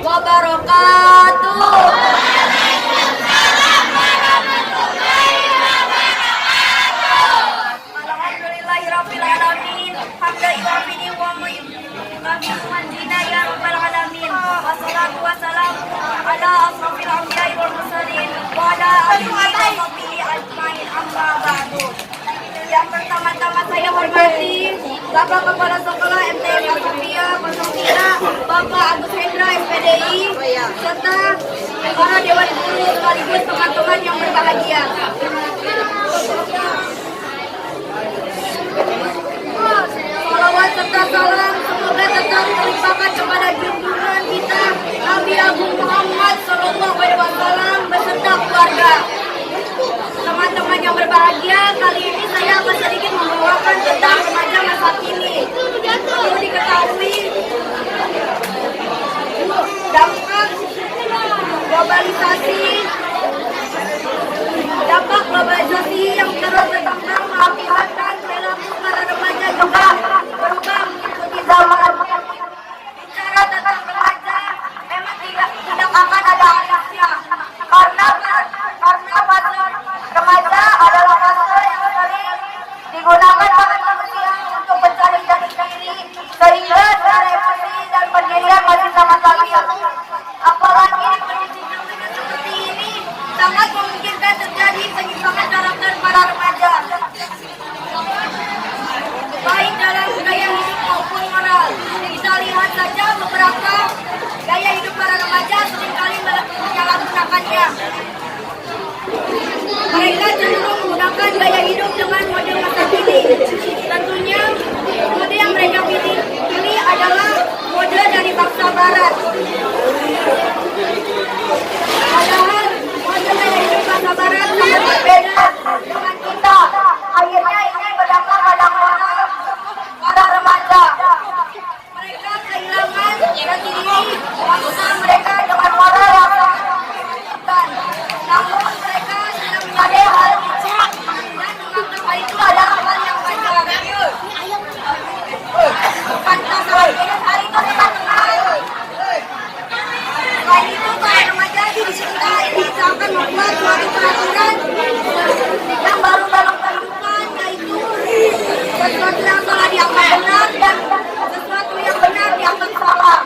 wabarakatuh. Alhamdulillahirabbil alamin. Hamdan yu'afini wa yu'afina ya rabbal alamin. Wassalatu wassalamu ala asrofil anbiya'i wal mursalin wa ala alihi wa sahbihi ajmain, amma ba'du. Yang pertama-tama saya hormati Bapak Kepala Sekolah MTS Al-Sofia 03, Bapak Agus Hendra SPDI, serta para Dewan Guru sekaligus teman-teman yang berbahagia. Salawat serta salam semoga tetap terlimpahkan kepada junjungan kita Nabi Agung Muhammad SAW beserta keluarga. Teman-teman yang berbahagia, kali ini saya akan sedikit membawakan tentang remaja masa kini. Perlu diketahui dampak globalisasi yang terus berkembang mengakibatkan perilaku para remaja juga berubah mengikuti zaman. Bicara tentang remaja, memang tidak akan ada habisnya karena remaja adalah masa yang sering digunakan oleh manusia untuk mencari jati diri, sehingga secara emosi dan pendirian masih sangat labil. Apalagi di kondisi yang seperti ini sangat memungkinkan terjadi penyimpangan karakter para remaja, baik dalam gaya hidup maupun moral. Kita lihat saja beberapa gaya hidup para remaja seringkali menyalahgunakannya. Mereka cenderung menggunakan gaya hidup dengan mode masa kini. Tentunya mode yang mereka pilih adalah mode dari bangsa barat. Padahal mode gaya hidup bangsa barat sangat berbeda dengan kita. Akhirnya ini berdampak pada moral para remaja. Mereka kehilangan jati diri bangsa mereka dengan moral yang sangat menyakitkan. Namun mereka tidak menyadari hal itu dan menganggap hal itu adalah hal yang wajar. Pantas hari itu teman-teman. Selain itu, para remaja kita ini akan membuat suatu peraturan yang baru dalam kehidupan, yaitu sesuatu yang salah dianggap benar dan sesuatu yang benar dianggap salah.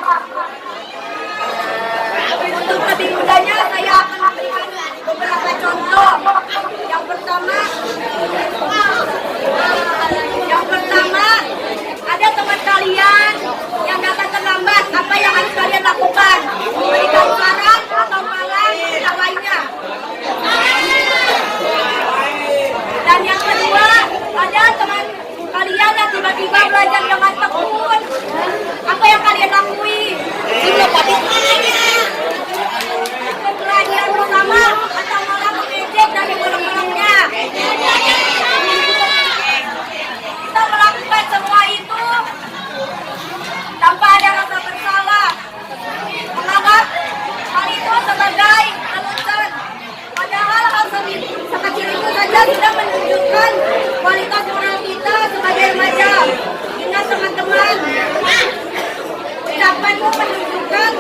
Untuk lebih mudahnya, saya akan memberikan beberapa contoh. Yang pertama, ada teman kalian yang datang terlambat. Apa yang harus kalian lakukan? Memberikan saran atau malah yang lainnya? Dan yang kedua, ada teman kalian yang tiba-tiba belajar dengan tekun. Apa yang kalian lakui? Belajar bersama atau malah mengejek dan mengolok-oloknya? Kita melakukan semua itu tanpa ada rasa bersalah, menganggap hal itu sebagai lelucon. Padahal hal sekecil itu saja sudah menunjukkan kualitas moral kita sebagai remaja. Ingat teman-teman, ucapanmu menunjukkan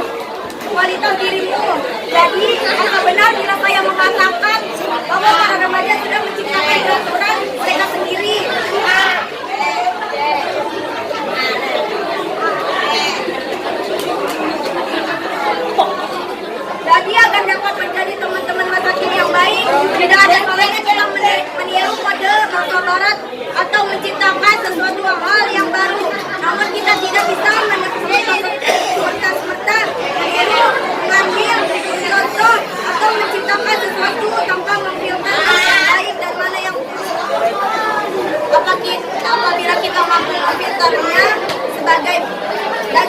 kualitas dirimu. Jadi, apa benar bila saya mengatakan bahwa para remaja sudah menciptakan peraturan mereka sendiri? Jadi agar dapat menjadi teman-teman masa kini yang baik, tidak ada salahnya dalam meniru mode bangsa barat atau menciptakan sesuatu hal yang baru. Namun kita tidak bisa serta-merta meniru, mengambil contoh atau menciptakan sesuatu tanpa memfilter mana yang baik dan mana yang buruk. Apabila kita mampu memfilternya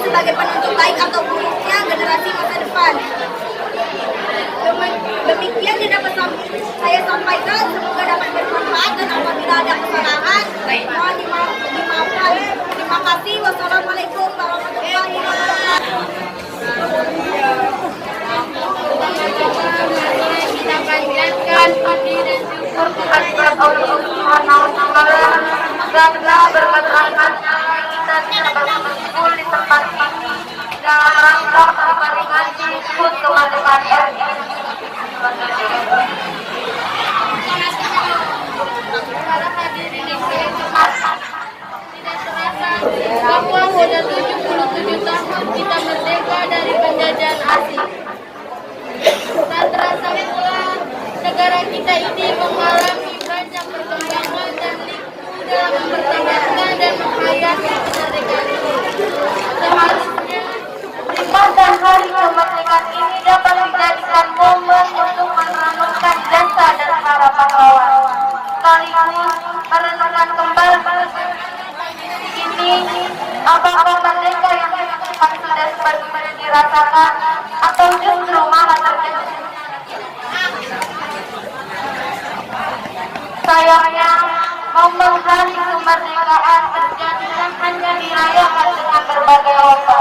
sebagai penentu baik atau buruknya generasi masa depan. Demikian yang dapat saya sampaikan, semoga dapat bermanfaat, dan apabila ada kesalahan mohon dimaafkan. Terima kasih. Wassalamualaikum warahmatullahi wabarakatuh. Kita panjatkan puji dan syukur kehadirat Allah Subhanahu wa Ta'ala, karena berkat rahmatnya kita bisa berkumpul di tempat ini dalam rangka mengaji HUT kemerdekaan RI. Para hadirin yang saya hormati, tidak terasa bahwa sudah 77 tahun kita merdeka dari penjajahan asing. Tak terasa pula negara kita ini mengalami banyak perkembangan dan liku dalam mempertahankan dan menghayati kemerdekaan ini. Seharusnya Pada hari kemerdekaan ini dapat dijadikan momen untuk merenungkan jasa dan para pahlawan, sekaligus merenungkan kembali ini apakah merdeka yang kita sudah sebagaimana dirasakan atau justru malah terjadi. Sayangnya, momen hari kemerdekaan terjadi dan hanya dirayakan dengan berbagai lomba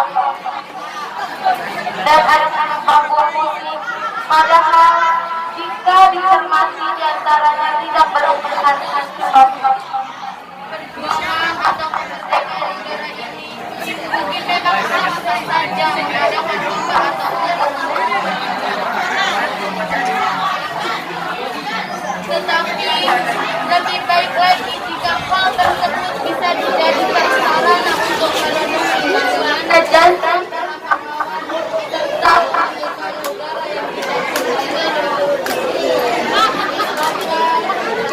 dan anak-anak panggung musik. Padahal jika dicermati diantaranya tidak berurusan dengan sebab perjuangan atau kemerdekaan negara ini mungkin memang sah-sah saja mengadakan lomba atau tetapi lebih baik lagi jika hal tersebut bisa dijadikan sarana untuk merenungi bagaimana jasa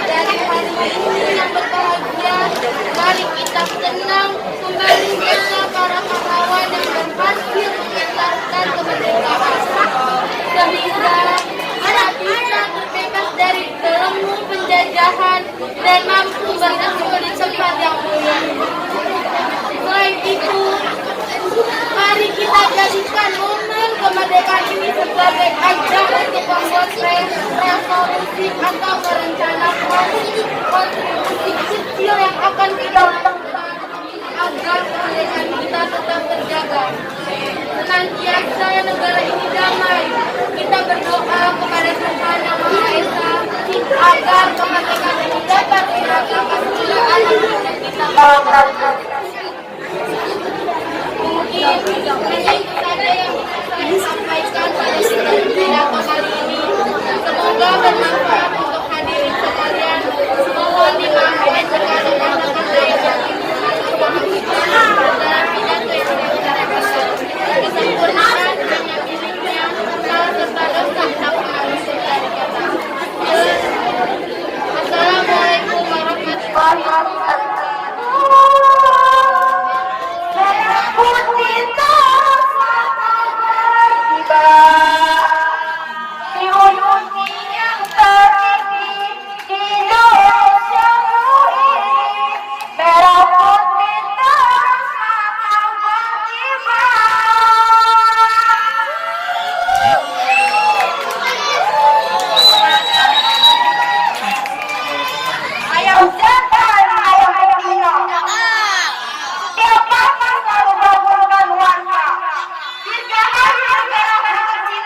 dari hari ini yang berbahagia, mari kita senang kembali jasa para pahlawan yang berhasil mengantarkan kemerdekaan sehingga kita bisa terbebas dari belenggu penjajahan dan mampu bertemu di tempat yang mulia. Selain itu, mari kita jadikan momen kemerdekaan ini sebagai ajang untuk membuat resolusi atau merencanakan kontribusi kecil yang akan kita lakukan agar kemerdekaan kita tetap terjaga. Senantiasa negara ini damai. Kita berdoa kepada Tuhan Yang Maha Esa agar kemerdekaan ini dapat diragakan juga anak-anak kita. Mungkin itu saja yang bisa saya sampaikan pada sidang pidato kali ini. Semoga bermanfaat untuk hadirin sekalian. Mohon dimaafkan jika ada kata-kata yang dalam pidato yang saya berikan. Kesempurnaan hanya miliknya, salah serta dosa tak pernah bisa dari kata. Assalamualaikum warahmatullahi wabarakatuh. Tiap pagi selalu bangunkan warga. Jika hari negara berhenti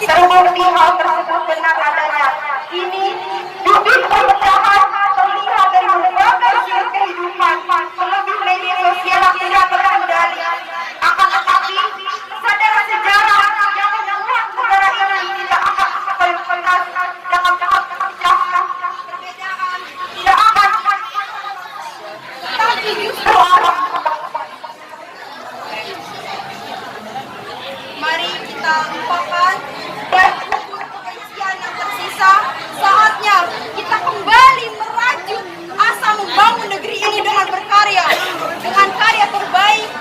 Terbukti hal tersebut benar adanya. Ini bibit perpecahan terlihat dari berbagai sisi kehidupan. Terlebih media sosial yang tidak terkendali. Akan tetapi kesadaran sejarah yang membuat negara ini tidak akan terlepas dengan pecah-pecah perbedaan. Tidak akan, tapi justru Mari kita lupakan dan kubur kebencian yang tersisa. Saatnya kita kembali merajut asa membangun negeri ini dengan berkarya. Dengan karya terbaik,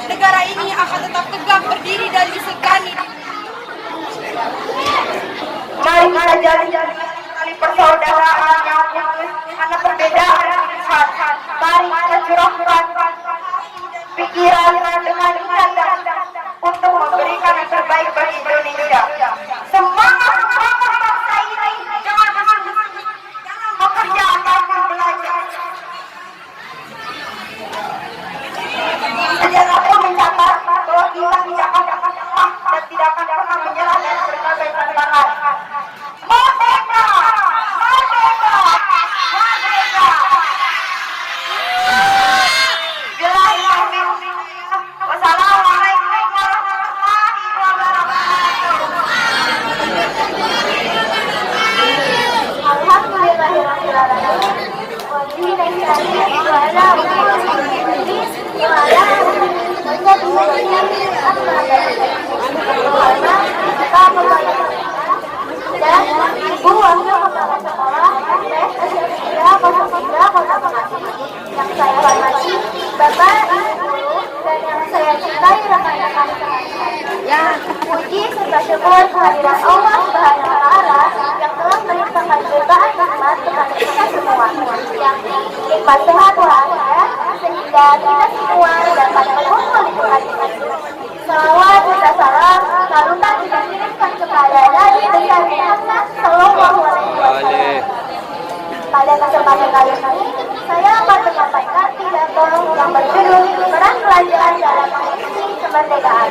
negara ini akan tetap tegak berdiri dan disegani. mari kita jalin tali persaudaraan yang putus karena perbedaan pilihan. Mari kita curahkan pikiran dengan niat untuk memberikan yang terbaik bagi Indonesia. Semangat bangsa ini, jangan bersungguh-sungguh dalam bekerja ataupun belajar. Sejarah pun mencatat bahwa kita tidak akan kalah dan tidak akan pernah menyerah dari berbagai tantangan. Merdeka! Merdeka! Merdeka! Wassalamualaikum warahmatullahi wabarakatuh. Dan Ibu Wakil Kepala Sekolah SMK 03 Kota Bekasi yang saya hormati, Bapak, Ibu Guru, dan yang saya cintai rekan-rekan sekalian. Puji serta syukur kehadiran Allah Subhanahu wa Ta'ala yang telah melimpahkan cobaan nikmat kepada kita semua, yakni nikmat sehat walafiat, sehingga kita semua dapat berkumpul di Tuhan ini. Salawat serta salam lalutan kita kirimkan kepada Nabi besar Muhammad Sallallahu Alaihi Wasallam. Pada kesempatan kali ini, saya akan menyampaikan pidato yang berjudul Peran Pelajar dalam Mengisi Kemerdekaan.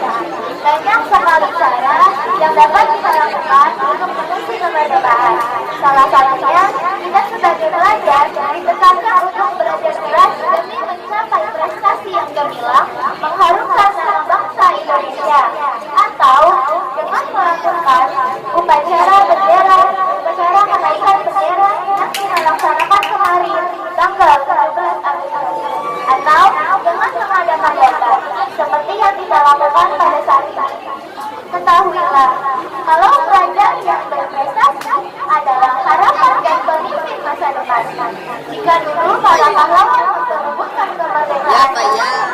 Banyak sekali cara yang dapat kita lakukan untuk mengisi kemerdekaan. Salah satunya, kita sebagai pelajar ditetapkan untuk belajar keras demi mencapai prestasi yang gemilang, mengharumkan nama bangsa Indonesia, atau dengan melakukan upacara bendera, upacara kenaikan bendera yang dilaksanakan kemarin tanggal 17 Agustus, atau dengan mengadakan lomba seperti yang kita lakukan pada saat ini. Ketahuilah, kalau pelajar yang berprestasi adalah harapan dan pemimpin masa depan. Jika dulu para pahlawan untuk merebutkan kemerdekaan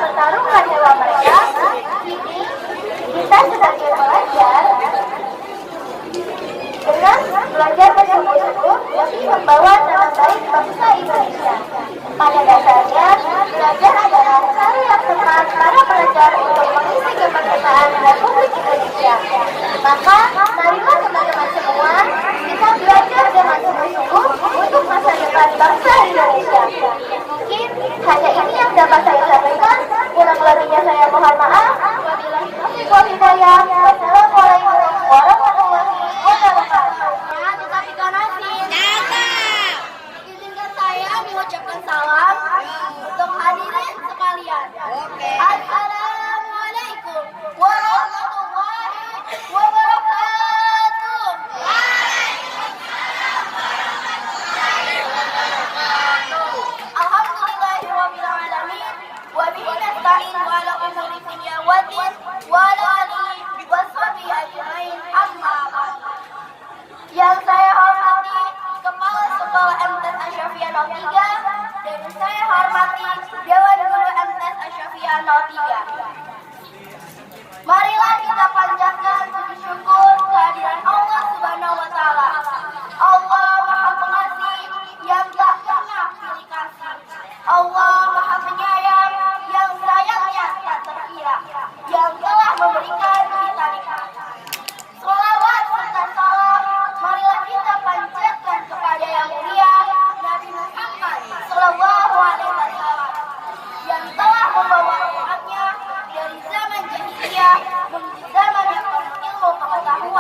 bertaruhkan nyawa mereka, kini kita sebagai pelajar dengan belajar bersungguh-sungguh demi membawa nama baik bangsa Indonesia. Pada dasarnya, belajar adalah cara yang tepat para pelajar untuk mengisi kemerdekaan Republik Indonesia. Maka, marilah teman-teman semua, kita belajar dengan sungguh-sungguh untuk masa depan bangsa Indonesia. Mungkin hanya ini yang dapat saya sampaikan. Kurang lebihnya saya mohon maaf. Wabillahi taufiq wal hidayah. Wassalamualaikum warahmatullahi wabarakatuh. Tetapi donasin. Izinkan saya mengucapkan salam untuk hadirin sekalian. Assalamualaikum warahmatullahi wabarakatuh. Alhamdulillahirabbil alamin wa bihi nasta'in wa ala umuri dunya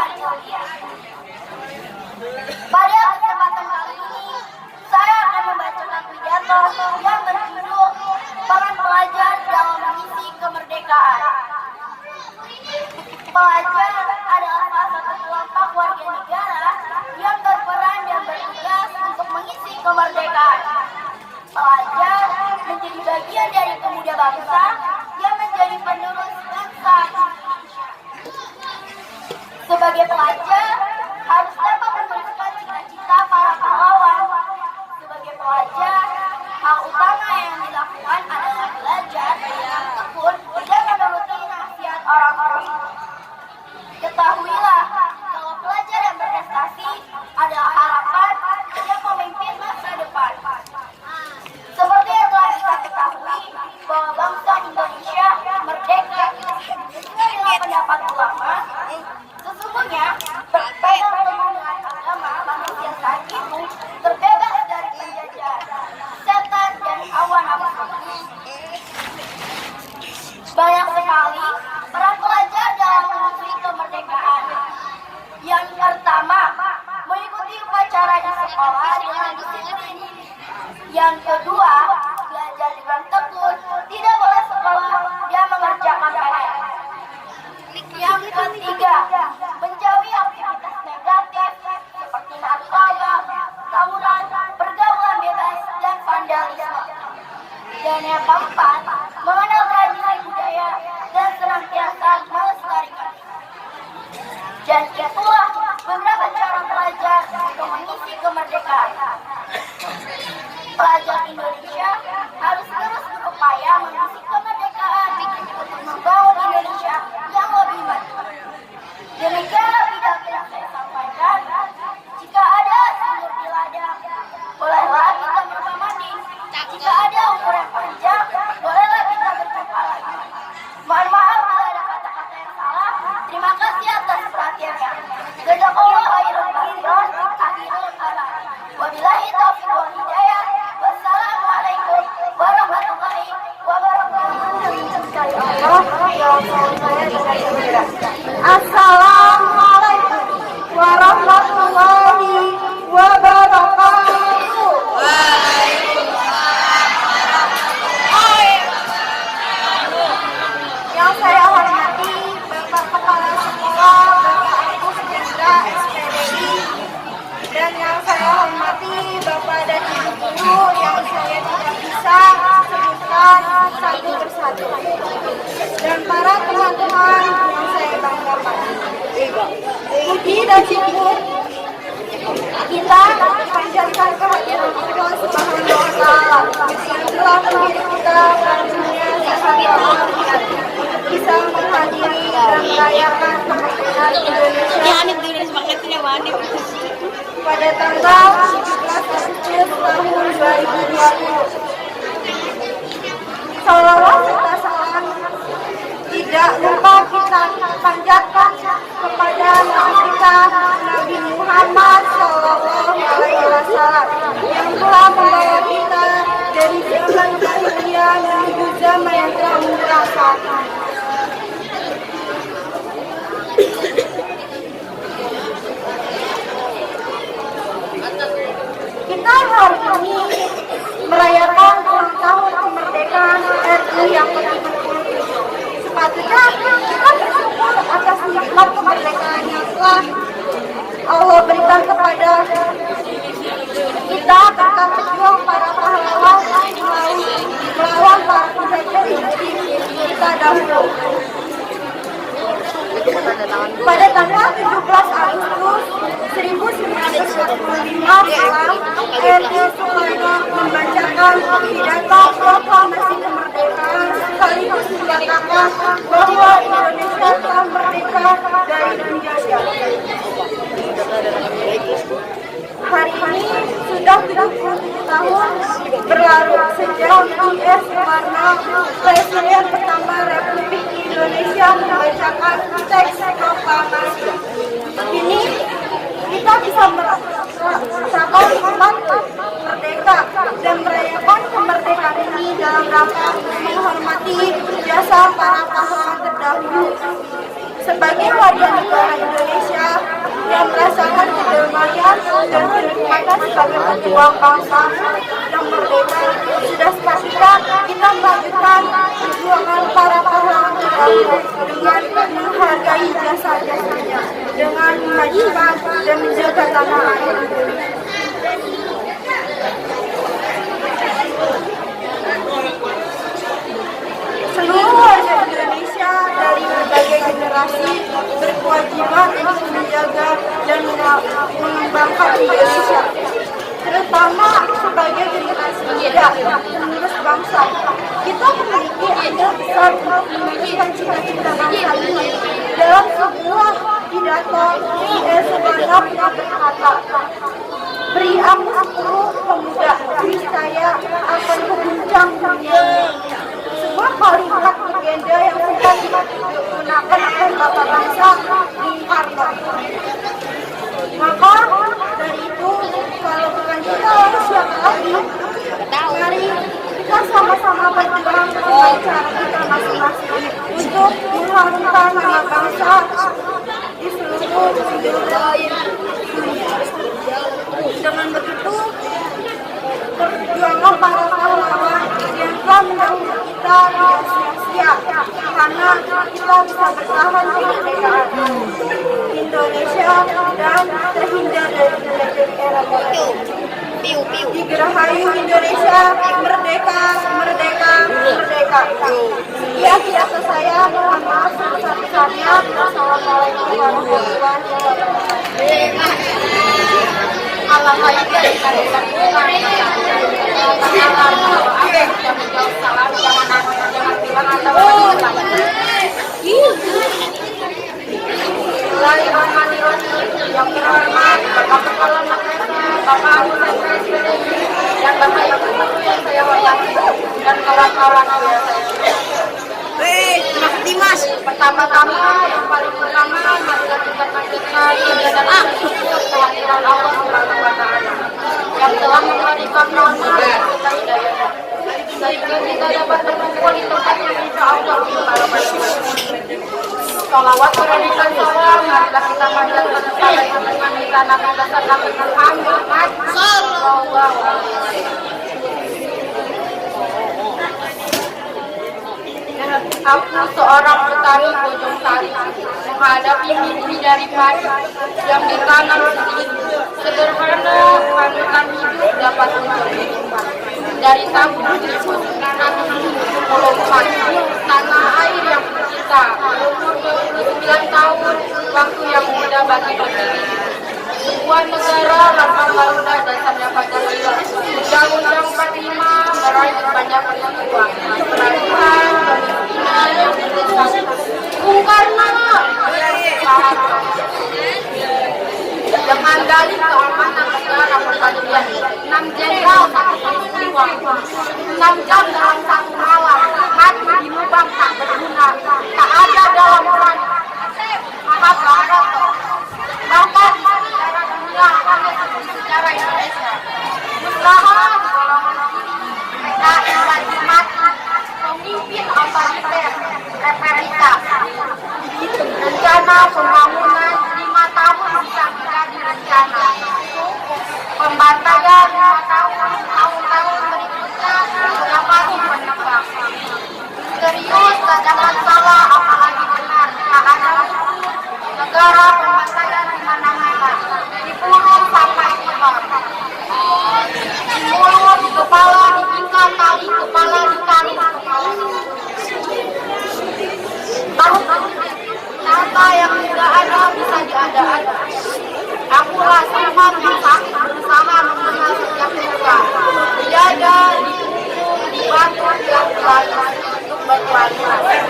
Iwan Yulia. Pada kesempatan kali ini, saya akan membacakan pidato yang berjudul Peran Pelajar dalam Misi Kemerdekaan. Pelajar adalah salah satu kelompok warga negara yang berperan dan bertugas untuk mengisi kemerdekaan. Pelajar menjadi bagian dari pemuda bangsa yang menjadi penerus bangsa Indonesia. Sebagai pelajar, harus dapat meneruskan cita-cita para pahlawan. Sebagai pelajar, hal utama yang dilakukan adalah belajar yang tekun dan menuruti nasihat orang tua. Ketahuilah, kalau pelajar yang berprestasi adalah harapan untuk memimpin masa depan. Seperti yang telah kita ketahui bahwa bangsa Indonesia merdeka sesuai dengan pendapat ulama. Sesungguhnya, berpegang teguh dengan agama manusia saat itu terbebas dari penjajahan setan dan hawa nafsu. Banyak sekali peran pelajar dalam menuju kemerdekaan. Yang pertama, mengikuti upacara di sekolah dengan disiplin. Yang kedua, belajar dengan tekun, tidak boleh sekolah dan mengerjakan PR. Yang ketiga, menjauhi aktivitas negatif seperti narkoba, tawuran, pergaulan bebas, dan vandalisme. Dan yang keempat, mengenal tradisi budaya dan senantiasa melestarikan. Dan itulah beberapa cara pelajar untuk mengisi kemerdekaan. Pelajar Indonesia harus terus berupaya mengisi kemerdekaan untuk membangun Indonesia yang lebih maju. Demikianlah pidato yang saya sampaikan. Jika ada sumur di ladang, bolehlah kita berjumpa mandi. Jika ada umur yang panjang, bolehlah kita berjumpa lagi. Mohon maaf bila ada kata-kata yang salah. Terima kasih atas perhatiannya. Jazakallahu khairan katsiran. Akhirul kalam. Wabillahi taufiq wal hidayah. Wassalamualaikum warahmatullahi wabarakatuh. Assalamualaikum warahmatullahi wabarakatuh. Yang saya hormati Bapak Kepala Sekolah, Bapak Agus Hendra SPDI, dan yang saya hormati Bapak dan Ibu Guru yang saya tidak bisa sebutkan satu persatu, dan para teman-teman yang saya banggakan. Puji dan syukur kita panjatkan kehadiran Allah Subhanahu wa Ta'ala yang telah memberi kita karunia sehat walafiat, bisa menghadiri dan merayakan kemerdekaan Indonesia pada tanggal 17 Agustus tahun 2020. Salawat serta salam tidak lupa kita panjatkan kepada Nabi kita Nabi Muhammad Sallallahu Alaihi Wasallam yang telah membawa kita dari zaman jahiliyah menuju zaman yang telah menjelang saat ini. Kita hari ini merayakan ulang tahun kemerdekaan RI yang ke-77. Sepatutnya kita bersyukur atas nikmat kemerdekaan yang telah Allah berikan kepada kita berkat pejuang para pahlawan melawan para penjajah kita dahulu. Pada tanggal 17 Agustus 1945 malam, RI Soekarno membacakan pidato proklamasi kemerdekaan sekaligus menyatakan bahwa Indonesia telah merdeka dari penjajah. Hari ini sudah 77 tahun berlalu sejak R.I. Soekarno, Presiden pertama Republik Indonesia, membacakan teks proklamasi. Kini kita bisa merasakan nikmat merdeka dan merayakan kemerdekaan ini dalam rangka menghormati jasa para pahlawan terdahulu. Sebagai warga negara Indonesia, sebagai pejuang bangsa yang merdeka, sudah sepatutnya kita melanjutkan perjuangan para pahlawan terdahulu dengan menghargai jasa-jasanya, dengan memajukan dan menjaga tanah air Indonesia. Seluruh warga Indonesia dari berbagai generasi berkewajiban untuk menjaga dan mengembangkan Indonesia, terutama sebagai generasi muda penerus bangsa. Kita memiliki andil besar untuk meneruskan cita-cita bangsa ini. Dalam sebuah pidato, Soekarno pernah berkata, "Beri aku 10 pemuda, saya akan mengguncang dunia." Sebuah kalimat legenda yang sempat digunakan oleh Bapak Bangsa Bung Karno. Maka dari itu, kalau bukan kita lalu siapa lagi? Mari kita sama-sama berjuang dengan cara kita masing-masing untuk mengharumkan nama bangsa di seluruh dunia. Dengan begitu, perjuangan para pahlawan yang telah mendahului kita tidak sia-sia, karena kita bisa bertahan di kemerdekaan Indonesia dan terhindar dari berbagai era modern. Dirgahayu Indonesia, merdeka, merdeka, merdeka. Sekian pidato saya, mohon maaf sebesar-besarnya. Wassalamualaikum warahmatullahi wabarakatuh. Yang terhormat Bapak Kepala Makassar, Bapak Wakil Presiden, dan Bapak yang saya hormati, dan kawan-kawan saya. Mas, pertama-tama yang paling pertama marilah kita panjatkan dan bersyukur kehadiran Allah Subhanahu wa Ta'ala yang telah memberikan rahmat kita hidayah sehingga kita dapat berkumpul di tempat yang insya Allah Salawat dan salam marilah kita panjatkan kepada junjungan kita Nabi besar Nabi Muhammad sallallahu alaihi wasallam. Aku seorang petani bojong sari menghadapi mimpi dari padi yang ditanam sederhana panutan hidup dapat berkembang. Dari tahun 1974 tanah air yang tercipta umur 29 tahun, waktu yang muda bagi berdiri. Sebuah negara lambang garuda dasarnya Pancasila. Undang-Undang 45 meraih banyak peristiwa peraturan kemiskinan yang mendesak. Bung Karno dengan dalih keamanan negara pertanian 6 jenderal satu peristiwa 6 jam dalam satu malam mati di lubang tak berguna tak ada dalam orang Mahabharata bahkan sejarah dunia sejarah Indonesia usaha PKI lagi mati pemimpin otoriter republika rencana pembangunan 5 tahun bisa menjadi rencana pembantaian 5 tahun berikutnya sudah masih menebak serius dan jangan salah apalagi benar tak ada negara pembantaian di mana-mana di mulut sampai di hati di mulut di kepala di pinggang tali kepala di kali Tata yang tidak ada bisa diada-ada. Akulah seorang yang sakit berusaha mengenal setiap luka. Di dada, di punggung, di batuk yang selalu untuk berkualitas.